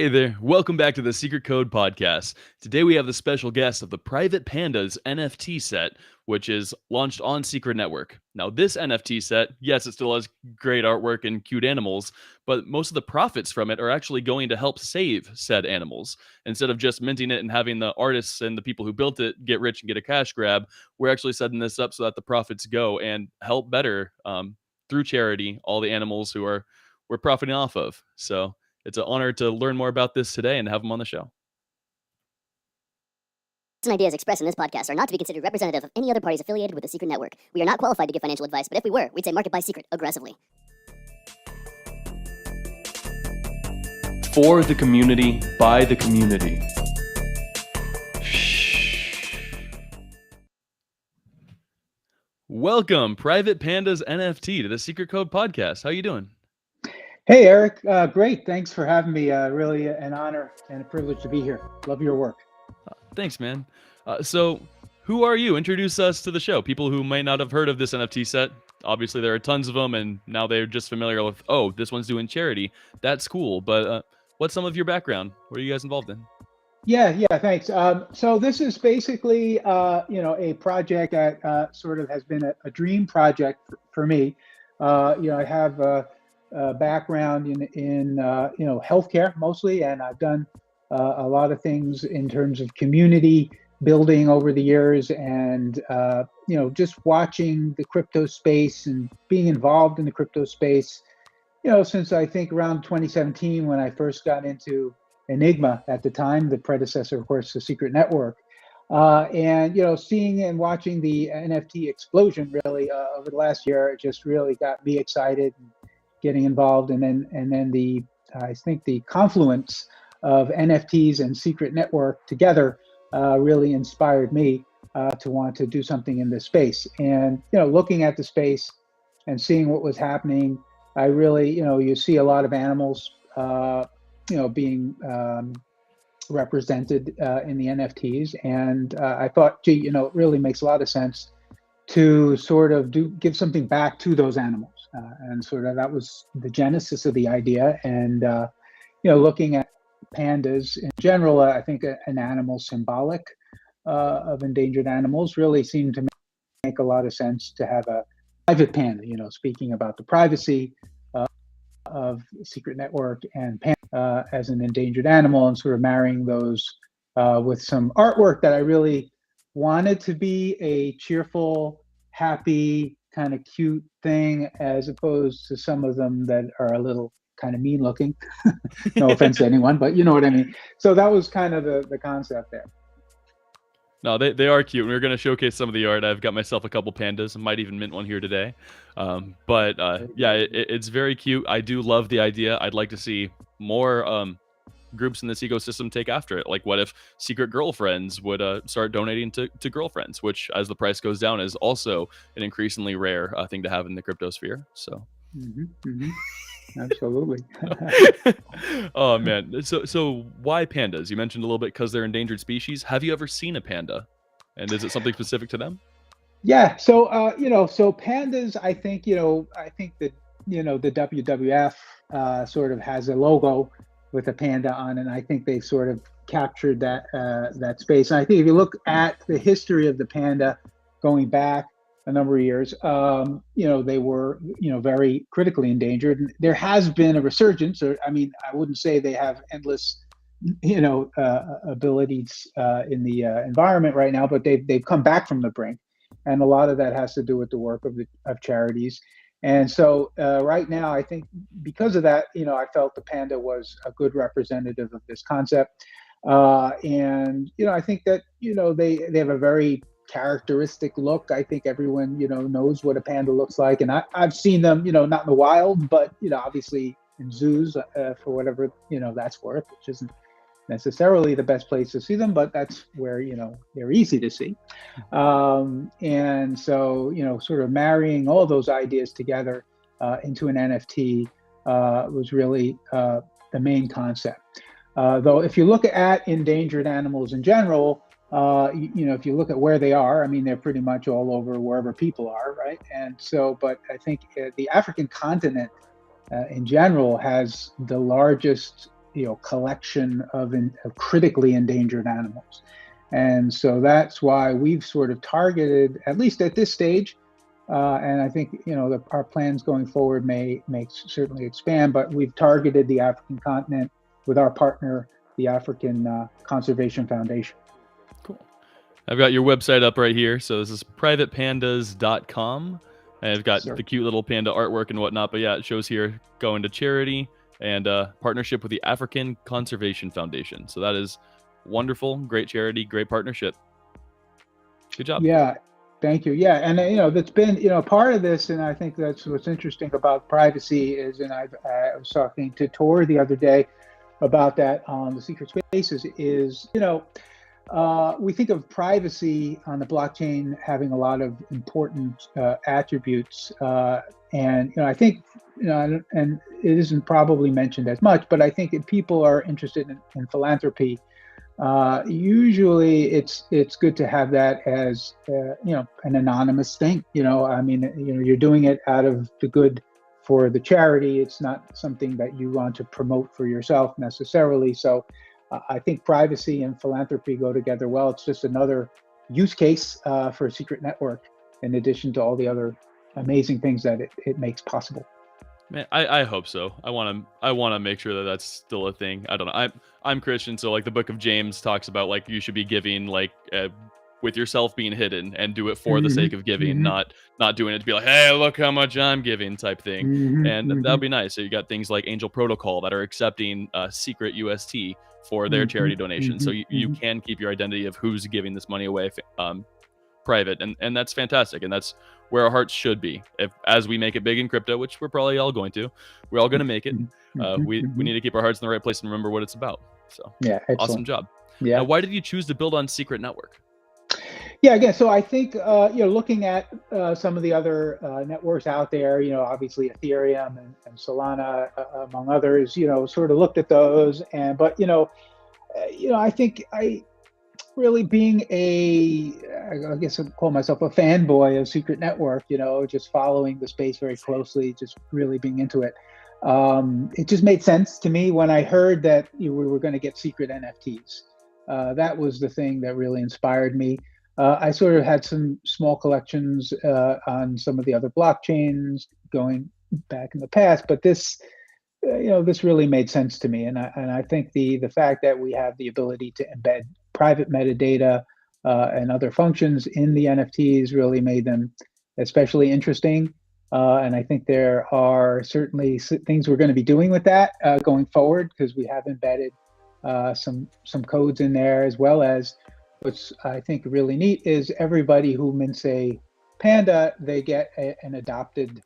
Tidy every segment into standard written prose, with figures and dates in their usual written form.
Hey there, welcome back to the Secret Code Podcast. Today we have the special guest of the Private Pandas NFT set, which is launched on Secret Network. Now, this NFT set, yes, it still has great artwork and cute animals, but most of the profits from it are actually going to help save said animals. Instead of just minting it and having the artists and the people who built it get rich and get a cash grab, we're actually setting this up so that the profits go and help better through charity all the animals who we're profiting off of. So it's an honor to learn more about this today and have him on the show. And ideas expressed in this podcast are not to be considered representative of any other parties affiliated with the Secret Network. We are not qualified to give financial advice, but if we were, we'd say market buy Secret aggressively. For the community, by the community. Welcome, Private Pandas NFT, to the Secret Code Podcast. How you doing? Hey, Eric. Great. Thanks for having me. Really an honor and a privilege to be here. Love your work. Thanks, man. So, who are you? Introduce us to the show. People who might not have heard of this NFT set. Obviously, there are tons of them, and now they're just familiar with, oh, this one's doing charity. That's cool. But what's some of your background? What are you guys involved in? Yeah, thanks. So this is basically, a project that sort of has been a dream project for me. I have a background in healthcare mostly, and I've done a lot of things in terms of community building over the years, and just watching the crypto space and being involved in the crypto space, since I think around 2017 when I first got into Enigma at the time, the predecessor, of course, to Secret Network. And seeing and watching the NFT explosion really over the last year, it just really got me excited, and getting involved, and then I think the confluence of NFTs and Secret Network together really inspired me to want to do something in this space. And looking at the space and seeing what was happening, I really you see a lot of animals being represented in the NFTs, and I thought, gee, it really makes a lot of sense to sort of give something back to those animals, and sort of that was the genesis of the idea. And looking at pandas in general, I think an animal symbolic of endangered animals really seemed to make a lot of sense to have a private panda. Speaking about the privacy of Secret Network and Panda as an endangered animal, and sort of marrying those with some artwork that I really wanted to be a cheerful, happy, kind of cute thing, as opposed to some of them that are a little kind of mean looking. No offense to anyone, but you know what I mean. So that was kind of the concept there. No, they are cute. We're going to showcase some of the art. I've got myself a couple pandas. I might even mint one here today. It's very cute. I do love the idea. I'd like to see more groups in this ecosystem take after it. Like, what if secret girlfriends would start donating to girlfriends, which, as the price goes down, is also an increasingly rare thing to have in the crypto sphere. So. Absolutely. Oh man. So why pandas? You mentioned a little bit because they're endangered species. Have you ever seen a panda? And is it something specific to them? Yeah. So so pandas, I think that the WWF sort of has a logo with a panda on it, and I think they sort of captured that space. And I think if you look at the history of the panda going back a number of years, they were, very critically endangered. And there has been a resurgence, or I wouldn't say they have endless, abilities in the environment right now, but they've come back from the brink, and a lot of that has to do with the work of charities. And so right now, I think because of that, I felt the panda was a good representative of this concept, and I think that they have a very characteristic look. I think everyone knows what a panda looks like, and I've seen them not in the wild, but obviously in zoos for whatever that's worth, which isn't necessarily the best place to see them, but that's where they're easy to see. And so sort of marrying all those ideas together into an NFT was really the main concept. Though if you look at endangered animals in general, if you look at where they are, they're pretty much all over wherever people are, right? And so, but I think the African continent in general has the largest collection of critically endangered animals. And so that's why we've sort of targeted, at least at this stage, and I think our plans going forward may certainly expand, but we've targeted the African continent with our partner, the African Conservation Foundation. Cool. I've got your website up right here. So this is privatepandas.com. And I've got the cute little panda artwork and whatnot. But yeah, it shows here going to charity and partnership with the African Conservation Foundation. So that is wonderful. Great charity, great partnership. Good job. Yeah. Thank you. Yeah, and that's been part of this, and I think that's what's interesting about privacy is, and I was talking to Tor the other day about that on the Secret Spaces. Is we think of privacy on the blockchain having a lot of important attributes, and I think and it isn't probably mentioned as much, but I think if people are interested in philanthropy. Usually it's good to have that as an anonymous thing. You're doing it out of the good for the charity. It's not something that you want to promote for yourself necessarily. So I think privacy and philanthropy go together well. It's just another use case for a secret network, in addition to all the other amazing things that it makes possible. Man, I hope so. I want to make sure that that's still a thing. I don't know. I'm Christian, so like the Book of James talks about like you should be giving like with yourself being hidden and do it for the sake of giving, not doing it to be like, hey, look how much I'm giving type thing. And that'd be nice. So you got things like Angel Protocol that are accepting secret UST for their charity donation. So you can keep your identity of who's giving this money away private, and that's fantastic, and that's where our hearts should be. As we make it big in crypto, which we're probably all going to, we're all going to make it. We need to keep our hearts in the right place and remember what it's about. So yeah, excellent. Awesome job. Yeah. Now, why did you choose to build on Secret Network? Yeah, again, so I think looking at some of the other networks out there, obviously Ethereum and Solana, among others, sort of looked at those, but I think really being I guess I'd call myself a fanboy of Secret Network, just following the space very closely, just really being into it. It just made sense to me when I heard that we were going to get secret NFTs. That was the thing that really inspired me. I sort of had some small collections on some of the other blockchains going back in the past, but this really made sense to me. And I think the fact that we have the ability to embed private metadata and other functions in the NFTs really made them especially interesting. And I think there are certainly things we're going to be doing with that going forward, because we have embedded some codes in there, as well as what's I think really neat is everybody who mints a panda, they get an adopted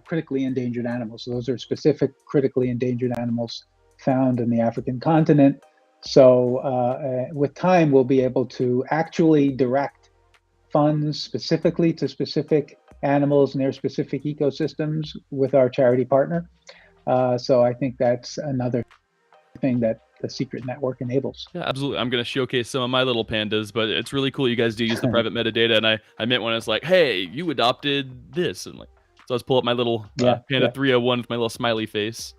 critically endangered animals. So those are specific critically endangered animals found in the African continent. So with time, we'll be able to actually direct funds specifically to specific animals and their specific ecosystems with our charity partner. So I think that's another thing that the Secret Network enables. Yeah, absolutely. I'm going to showcase some of my little pandas, but it's really cool you guys do use the private metadata. And I meant when it's like, hey, you adopted this. And like, so let's pull up my little Panda 301 with my little smiley face.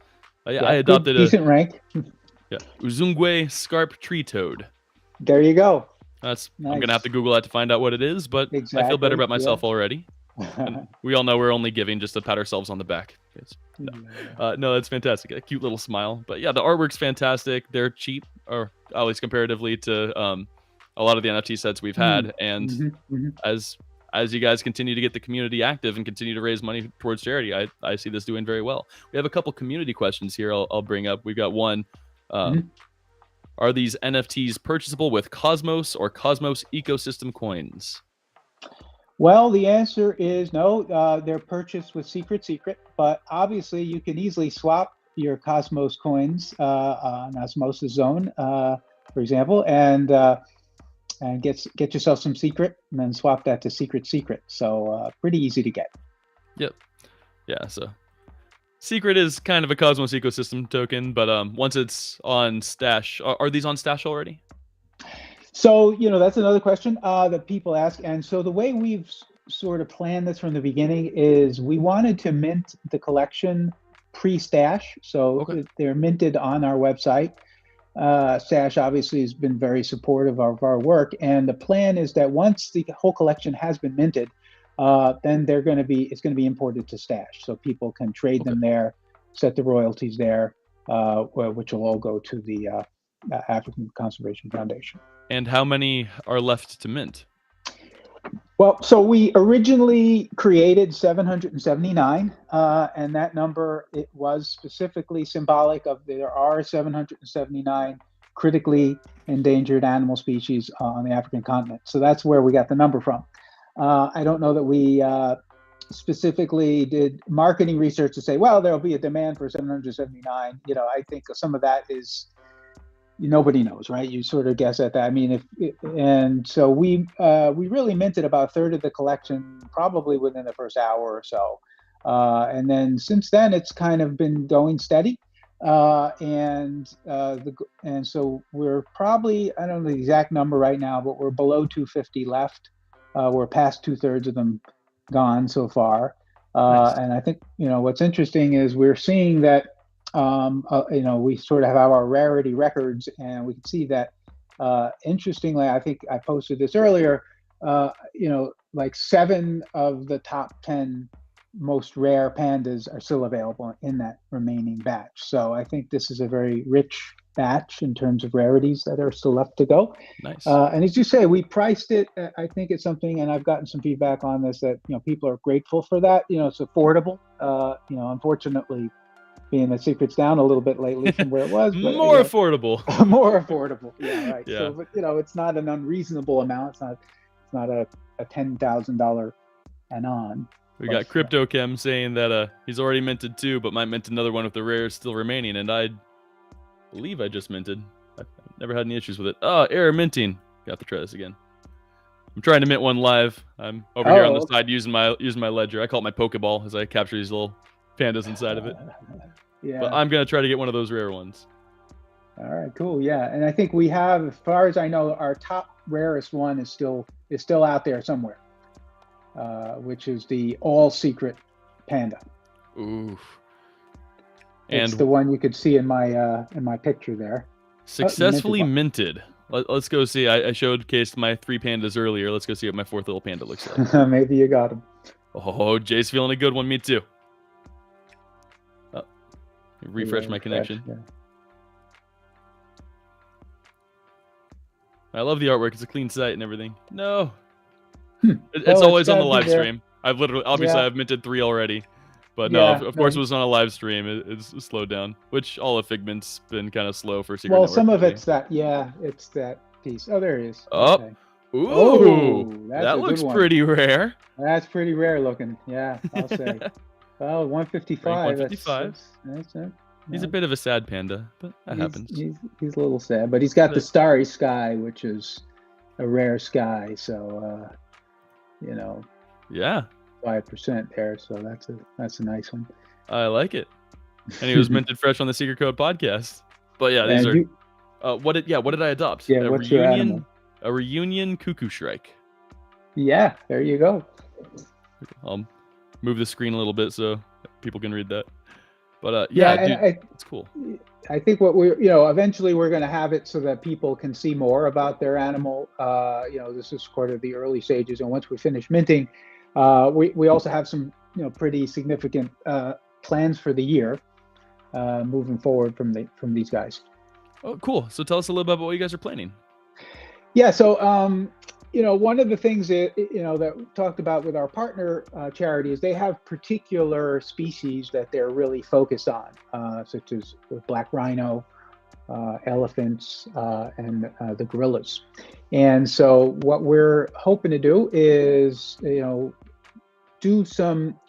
I adopted decent rank. Uzungwe scarp tree toad. There you go. That's nice. I'm going to have to Google that to find out what it is, but exactly. I feel better about myself already. And we all know we're only giving just to pat ourselves on the back. No, that's fantastic. A cute little smile. But yeah, the artwork's fantastic. They're cheap, or at least comparatively to a lot of the NFT sets we've had. And as you guys continue to get the community active and continue to raise money towards charity, I see this doing very well. We have a couple community questions here I'll bring up. We've got one. Are these NFTs purchasable with Cosmos or Cosmos ecosystem coins? Well, the answer is no. They're purchased with Secret, but obviously you can easily swap your Cosmos coins on Osmosis Zone, for example, and get yourself some Secret, and then swap that to Secret. So pretty easy to get. Yep. Yeah. So Secret is kind of a Cosmos ecosystem token, but once it's on Stash, are these on Stash already? So, that's another question that people ask. And so the way we've sort of planned this from the beginning is we wanted to mint the collection pre-stash, so Okay. they're minted on our website. Stash obviously has been very supportive of our work, and the plan is that once the whole collection has been minted, then it's going to be imported to Stash, so people can trade Okay. them there, set the royalties there, which will all go to the African Conservation Foundation. And how many are left to mint? Well, so we originally created 779, and that number, it was specifically symbolic of there are 779 critically endangered animal species on the African continent. So that's where we got the number from. I don't know that we specifically did marketing research to say, well, there'll be a demand for 779. I think some of that is nobody knows, right? You sort of guess at that. I mean, and so we really minted about a third of the collection probably within the first hour or so, and then since then it's kind of been going steady, and so we're probably, I don't know the exact number right now, but we're below 250 left. We're past 2/3 of them gone so far, Nice. and I think what's interesting is we're seeing that. We sort of have our rarity records, and we can see that. Interestingly, I think I posted this earlier. Like 7 of the top 10 most rare pandas are still available in that remaining batch. So I think this is a very rich batch in terms of rarities that are still left to go. Nice. And as you say, we priced it. I think it's something, and I've gotten some feedback on this that people are grateful for that. It's affordable. Unfortunately, being that Secret's down a little bit lately from where it was, but More affordable. more affordable. Yeah, right. Yeah. So, but it's not an unreasonable amount. It's not a $10,000 and on. We got CryptoChem saying that he's already minted 2, but might mint another one if the rare is still remaining. And I believe I just minted. I've never had any issues with it. Oh, error minting. Got to try this again. I'm trying to mint one live. I'm over here on the side using my ledger. I call it my Pokeball as I capture these little pandas inside of it. Yeah. But I'm gonna try to get one of those rare ones. All right, cool. Yeah, and I think we have, as far as I know, our top rarest one is still out there somewhere, which is the all secret panda. Oof. It's And the one you could see in my picture there. Successfully minted. Let's go see. I showcased my 3 pandas earlier. Let's go see what my 4th little panda looks like. Maybe you got him. Oh, Jay's feeling a good one. Me too. Refresh my connection. Yeah. I love the artwork. It's a clean site and everything. No. It's always on the live stream. I've obviously I've minted 3 already. But no, of course it was on a live stream. It's slowed down, which all of Figment's been kind of slow for Secret Network. Some of it's that, it's that piece. Oh, there he is. Oh. Okay. Ooh, that looks pretty rare. That's pretty rare looking. Yeah, I'll say. Well, 155. 155. That's it. He's a bit of a sad panda, but that happens. He's a little sad, but he's got the starry sky, which is a rare sky. So, Yeah. 5% there. So that's a nice one. I like it. And he was minted fresh on the Secret Code podcast. But yeah, these are. What did I adopt? Yeah, what's your animal? A reunion cuckoo shrike. Yeah, there you go. I'll move the screen a little bit so people can read that. But it's cool. I think what eventually we're going to have it so that people can see more about their animal. This is sort of the early stages, and once we finish minting, we also have some pretty significant plans for the year moving forward from these guys. Oh, cool. So tell us a little bit about what you guys are planning. Yeah. So, one of the things that we talked about with our partner charities, they have particular species that they're really focused on, such as black rhino, elephants, and the gorillas. And so what we're hoping to do is, do some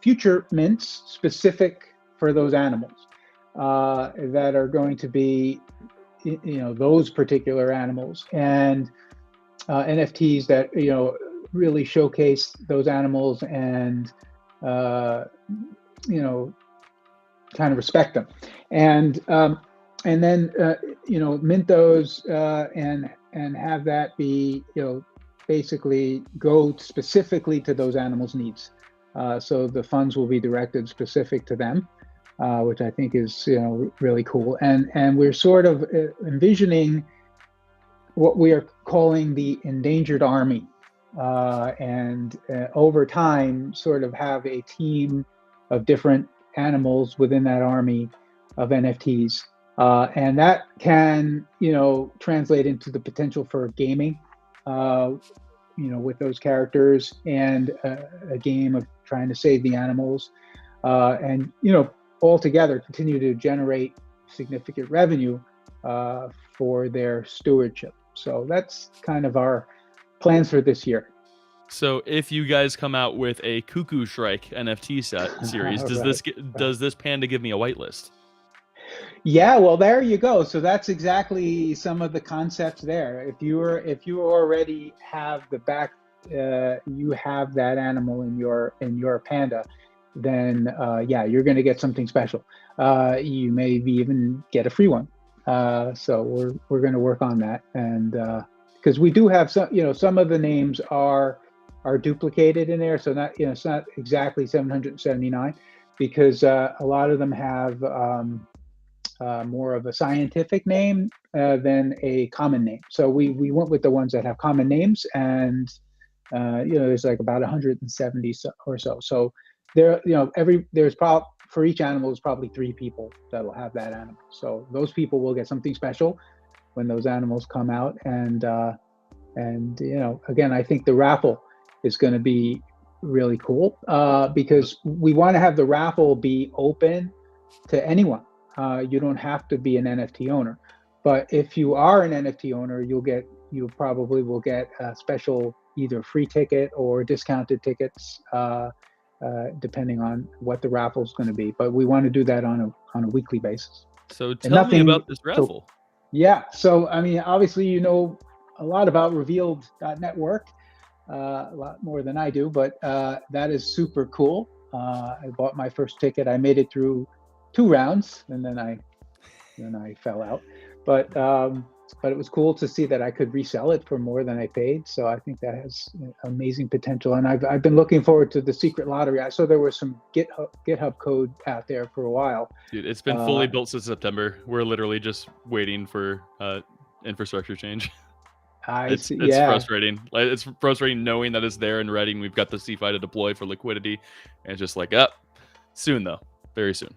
future mints specific for those animals that are going to be, those particular animals, and NFTs that really showcase those animals and kind of respect them, and then mint those and have that be basically go specifically to those animals' needs. So the funds will be directed specific to them. which I think is really cool. And we're sort of envisioning what we are calling the endangered army, and over time sort of have a team of different animals within that army of NFTs, and that can translate into the potential for gaming, with those characters, and a game of trying to save the animals, and altogether continue to generate significant revenue for their stewardship. So that's kind of our plans for this year. So if you guys come out with a Cuckoo Shrike NFT set series, does this panda give me a whitelist? Yeah, well, there you go. So that's exactly some of the concepts there. If you already have the back, you have that animal in your panda, then you're going to get something special. You may even get a free one. So we're going to work on that, and because we do have some of the names are duplicated in there, so it's not exactly 779, because a lot of them have more of a scientific name than a common name. So we went with the ones that have common names, and there's like about 170 or so. So there, for each animal is probably 3 people that'll have that animal. So those people will get something special when those animals come out. And again, I think the raffle is going to be really cool, because we want to have the raffle be open to anyone. You don't have to be an NFT owner, but if you are an NFT owner, you probably will get a special either free ticket or discounted tickets, depending on what the raffle is going to be. But we want to do that on a weekly basis. So tell me about this raffle. So I mean, obviously a lot about Revealed.network, a lot more than I do, but that is super cool. I bought my first ticket. I made it through 2 rounds, and then I fell out. But it was cool to see that I could resell it for more than I paid. So I think that has amazing potential. And I've been looking forward to the secret lottery. I saw there was some GitHub code out there for a while. Dude, it's been fully built since September. We're literally just waiting for infrastructure change. It's frustrating. It's frustrating knowing that it's there and ready, and we've got the CeFi to deploy for liquidity, and it's just like, soon though, very soon.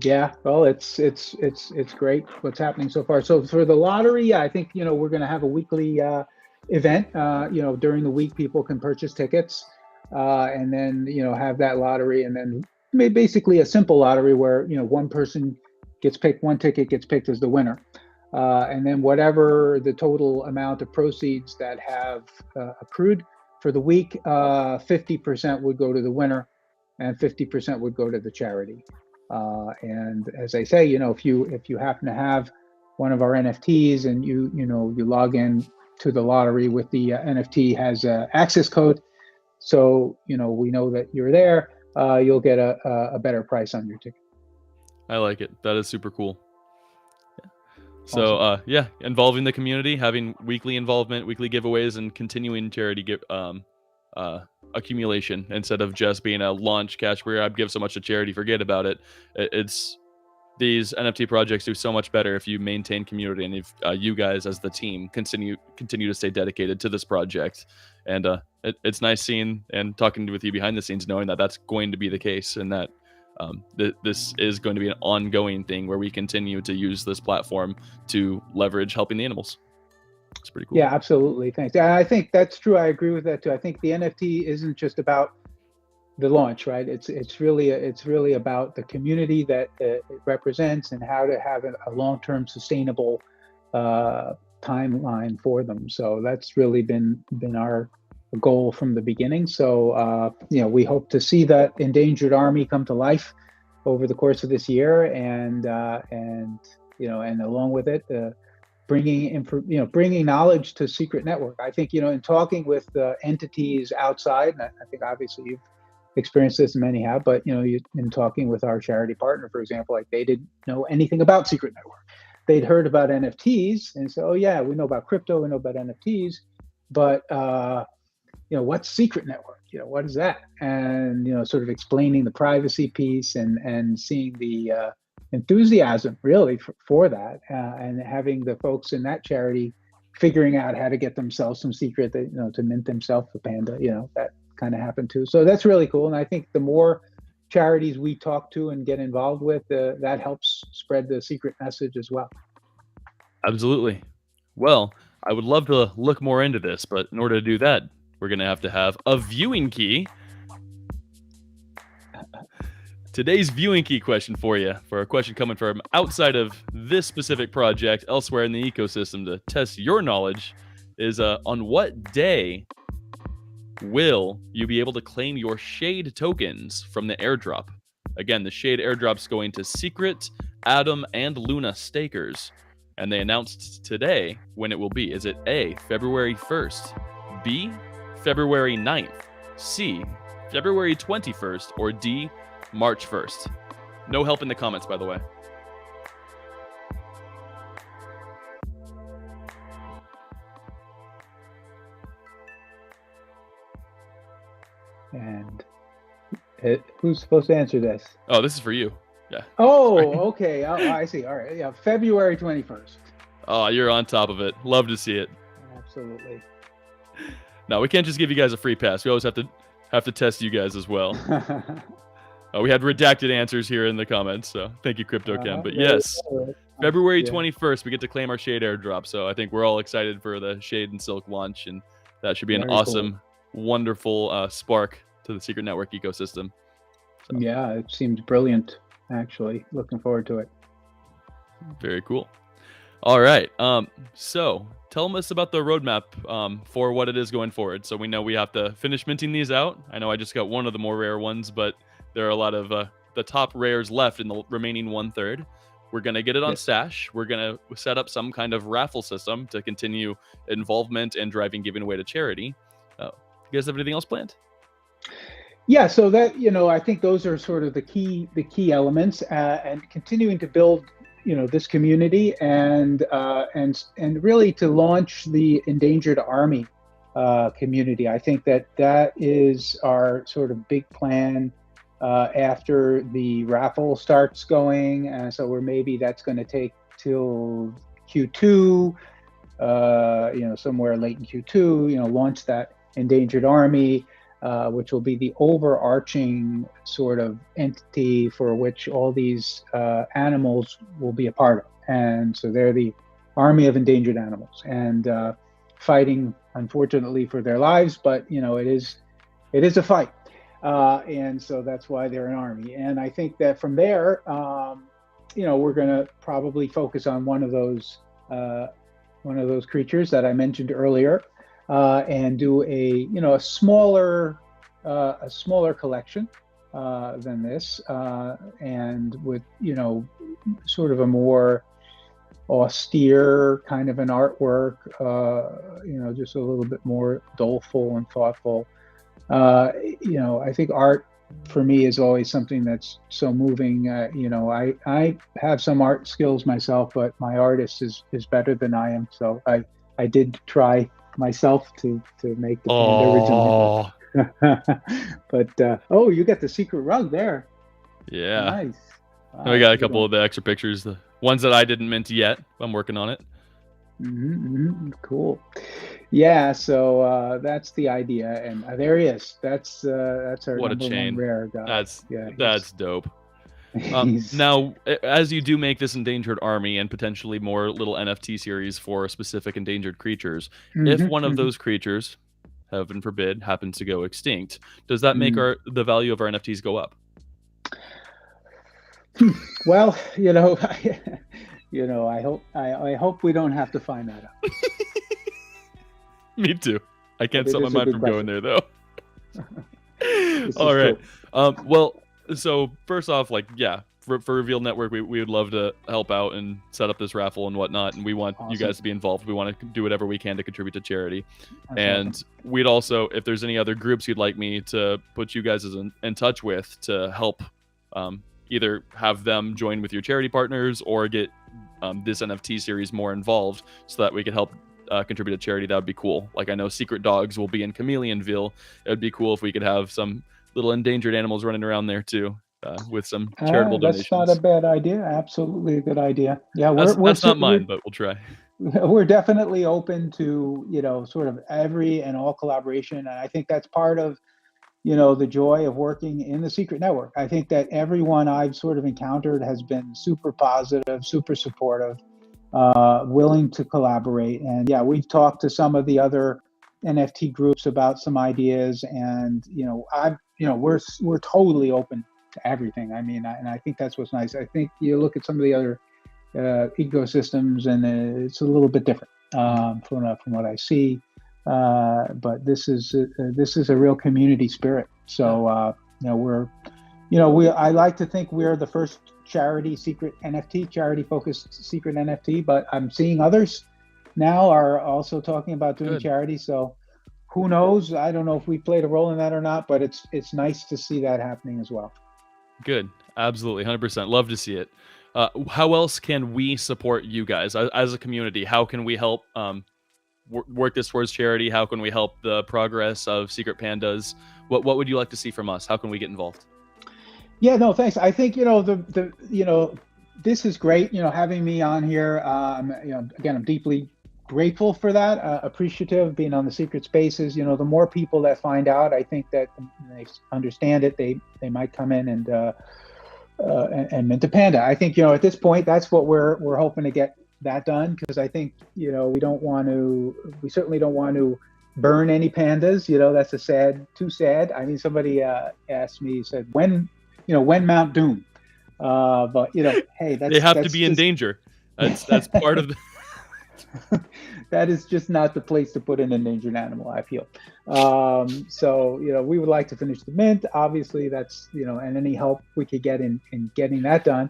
Yeah, well, it's great what's happening so far. So for the lottery, I think we're going to have a weekly event. During the week, people can purchase tickets, and then have that lottery, and then basically a simple lottery where one person gets picked, one ticket gets picked as the winner, and then whatever the total amount of proceeds that have accrued for the week, 50% would go to the winner, and 50% would go to the charity. And as I say, if you happen to have one of our NFTs and you log in to the lottery with the NFT has a access code, so we know that you're there, you'll get a better price on your ticket. I like it. That is super cool. So awesome. Involving the community, having weekly involvement, weekly giveaways, and continuing charity accumulation instead of just being a launch cash grab, give so much to charity, forget about it. It's these NFT projects do so much better if you maintain community, and if you guys as the team continue to stay dedicated to this project. And it's nice seeing and talking with you behind the scenes, knowing that that's going to be the case, and that this is going to be an ongoing thing where we continue to use this platform to leverage helping the animals. It's pretty cool. Yeah, absolutely. Thanks. I think that's true. I agree with that too. I think the NFT isn't just about the launch, right? It's really about the community that it represents, and how to have a long-term sustainable timeline for them. So that's really been our goal from the beginning. So we hope to see that endangered army come to life over the course of this year, and along with it, bringing knowledge to Secret Network. I think in talking with entities outside, and I think obviously you've experienced this, and many have, but in talking with our charity partner, for example, like they didn't know anything about Secret Network. They'd heard about NFTs and said, oh yeah, we know about crypto, we know about NFTs, but what's Secret Network? what is that? And, sort of explaining the privacy piece and seeing the enthusiasm really for that, and having the folks in that charity figuring out how to get themselves some secret that, to mint themselves a panda, that kind of happened too. So that's really cool. And I think the more charities we talk to and get involved with, that helps spread the secret message as well. Absolutely. Well, I would love to look more into this, but in order to do that, we're going to have a viewing key. Today's viewing key question for you, for a question coming from outside of this specific project, elsewhere in the ecosystem to test your knowledge, is on what day will you be able to claim your Shade tokens from the airdrop? Again, the Shade airdrop's going to Secret, Atom, and Luna stakers. And they announced today when it will be. Is it A, February 1st, B, February 9th, C, February 21st, or D, March 1st? No help in the comments, by the way. And who's supposed to answer this? Oh, this is for you. Yeah. Oh, Sorry. okay. Oh, I see. All right. Yeah, February 21st. Oh, you're on top of it. Love to see it. Absolutely. No, we can't just give you guys a free pass. We always have to test you guys as well. We had redacted answers here in the comments, so thank you, CryptoChem. But yes, February 21st, we get to claim our Shade airdrop. So I think we're all excited for the Shade and Silk launch, and that should be an awesome, wonderful spark to the Secret Network ecosystem. So. Yeah, it seems brilliant, actually. Looking forward to it. Very cool. All right. So tell us about the roadmap for what it is going forward. So we know we have to finish minting these out. I know I just got one of the more rare ones, but there are a lot of the top rares left in the remaining 1/3. We're going to get it on Stash. We're going to set up some kind of raffle system to continue involvement and driving giving away to charity. You guys have anything else planned? Yeah, so that, I think those are sort of the key elements, and continuing to build, this community and really to launch the Endangered Army community. I think that is our sort of big plan after the raffle starts going. So maybe that's going to take till Q2, somewhere late in Q2, launch that Endangered Army, which will be the overarching sort of entity for which all these animals will be a part of. And so they're the Army of Endangered Animals, and fighting, unfortunately, for their lives, but it is a fight. And so that's why they're an army. And I think that from there, we're going to probably focus on one of those creatures that I mentioned earlier, and do a smaller collection than this, and with sort of a more austere kind of an artwork, just a little bit more doleful and thoughtful. I think art for me is always something that's so moving. I have some art skills myself, but my artist is better than I am. So I did try myself to make the panda originally. But you got the secret rug there. Yeah. Nice. Wow, we got a couple of the extra pictures, the ones that I didn't mint yet. I'm working on it. Cool. Yeah, so that's the idea, and there he is. That's our what number a chain. one rare guy. That's dope. Now, as you do make this Endangered Army and potentially more little NFT series for specific endangered creatures, if one of those creatures, heaven forbid, happens to go extinct, does that make the value of our NFTs go up? Well, I hope we don't have to find that out. Me too. I can't stop my mind from going there, though. All right. Well, so first off, for Reveal Network, we would love to help out and set up this raffle and whatnot, and we want you guys to be involved. We want to do whatever we can to contribute to charity. That's awesome. We'd also, if there's any other groups you'd like me to put you guys in touch with to help either have them join with your charity partners or get this NFT series more involved so that we can help contribute to charity, that would be cool. Like I know Secret Dogs will be in Chameleonville. It would be cool if we could have some little endangered animals running around there too, with some charitable That's donations. not a bad idea. Absolutely a good idea. Yeah, That's not mine, but we'll try. we're definitely open to, sort of every and all collaboration. And I think that's part of, the joy of working in the Secret Network. I think that everyone I've sort of encountered has been super positive, super supportive, willing to collaborate. And yeah, we've talked to some of the other NFT groups about some ideas, and we're totally open to everything. I mean, and I think that's what's nice. I think you look at some of the other ecosystems, and it's a little bit different from what I see. But this is a real community spirit. So I like to think we're the first charity focused secret NFT. But I'm seeing others now are also talking about doing charity. So who knows? I don't know if we played a role in that or not. But it's nice to see that happening as well. Good, absolutely, 100%. Love to see it. How else can we support you guys as a community? How can we help work this towards charity? How can we help the progress of Secret Pandas? What would you like to see from us? How can we get involved? Yeah, no, thanks. I think this is great. Having me on here. Again, I'm deeply grateful for that. Appreciative being on the Secret Spaces. The more people that find out, I think that they understand it. They might come in and mint a panda. I think at this point that's what we're hoping to get that done, because I think we certainly don't want to burn any pandas. That's too sad. I mean, somebody asked me, said when Mount Doom, but hey, they have to be in danger. That's part of the that is just not the place to put an endangered animal, I feel. So we would like to finish the mint, obviously. That's and any help we could get in getting that done.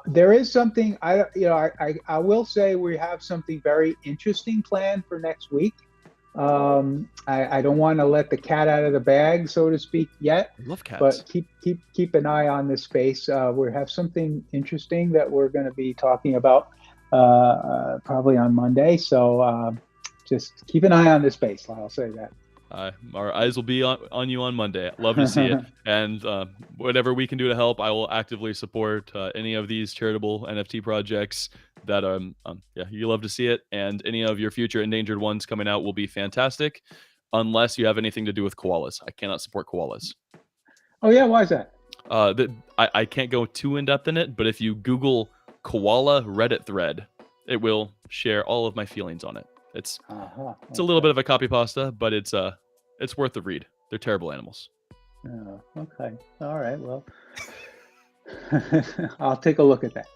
There is something I will say we have something very interesting planned for next week. I don't want to let the cat out of the bag, so to speak, yet. I love cats. But keep an eye on this space. We have something interesting that we're going to be talking about probably on Monday. So just keep an eye on this space. I'll say that. Our eyes will be on you on Monday. Love to see it. And whatever we can do to help, I will actively support any of these charitable NFT projects that you love to see it. And any of your future endangered ones coming out will be fantastic, unless you have anything to do with koalas. I cannot support koalas. Oh yeah, why is that? I can't go too in depth in it, but if you Google koala Reddit thread, it will share all of my feelings on it. It's a little bit of a copy pasta, but it's worth the read. They're terrible animals. Oh, okay. All right. Well, I'll take a look at that.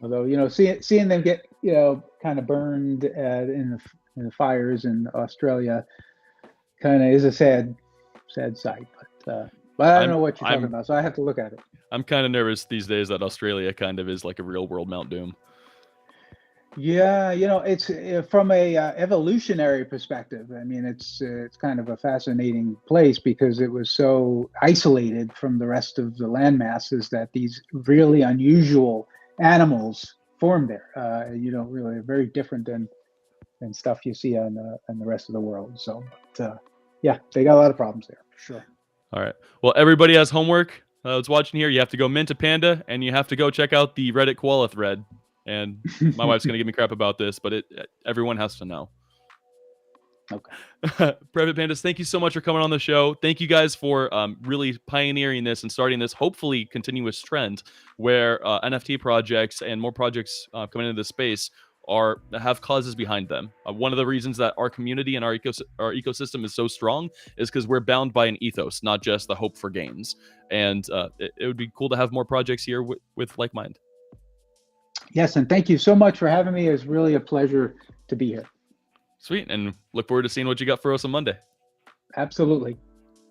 Although seeing them get kind of burned in the fires in Australia kind of is a sad sight. But I don't know what you're talking about, so I have to look at it. I'm kind of nervous these days that Australia kind of is like a real world Mount Doom. Yeah, it's from a evolutionary perspective. I mean, it's kind of a fascinating place because it was so isolated from the rest of the land masses that these really unusual animals formed there. Really very different than stuff you see on the rest of the world. So, yeah, they got a lot of problems there for sure. All right. Well, everybody has homework. That's watching here. You have to go mint a panda, and you have to go check out the Reddit koala thread. And my wife's going to give me crap about this, but everyone has to know. Okay. Private Pandas, thank you so much for coming on the show. Thank you guys for really pioneering this and starting this, hopefully, continuous trend where NFT projects and more projects coming into the space have causes behind them. One of the reasons that our community and our ecosystem is so strong is because we're bound by an ethos, not just the hope for gains. And it would be cool to have more projects here with like mind. Yes, and thank you so much for having me. It's really a pleasure to be here. Sweet, and look forward to seeing what you got for us on Monday. Absolutely.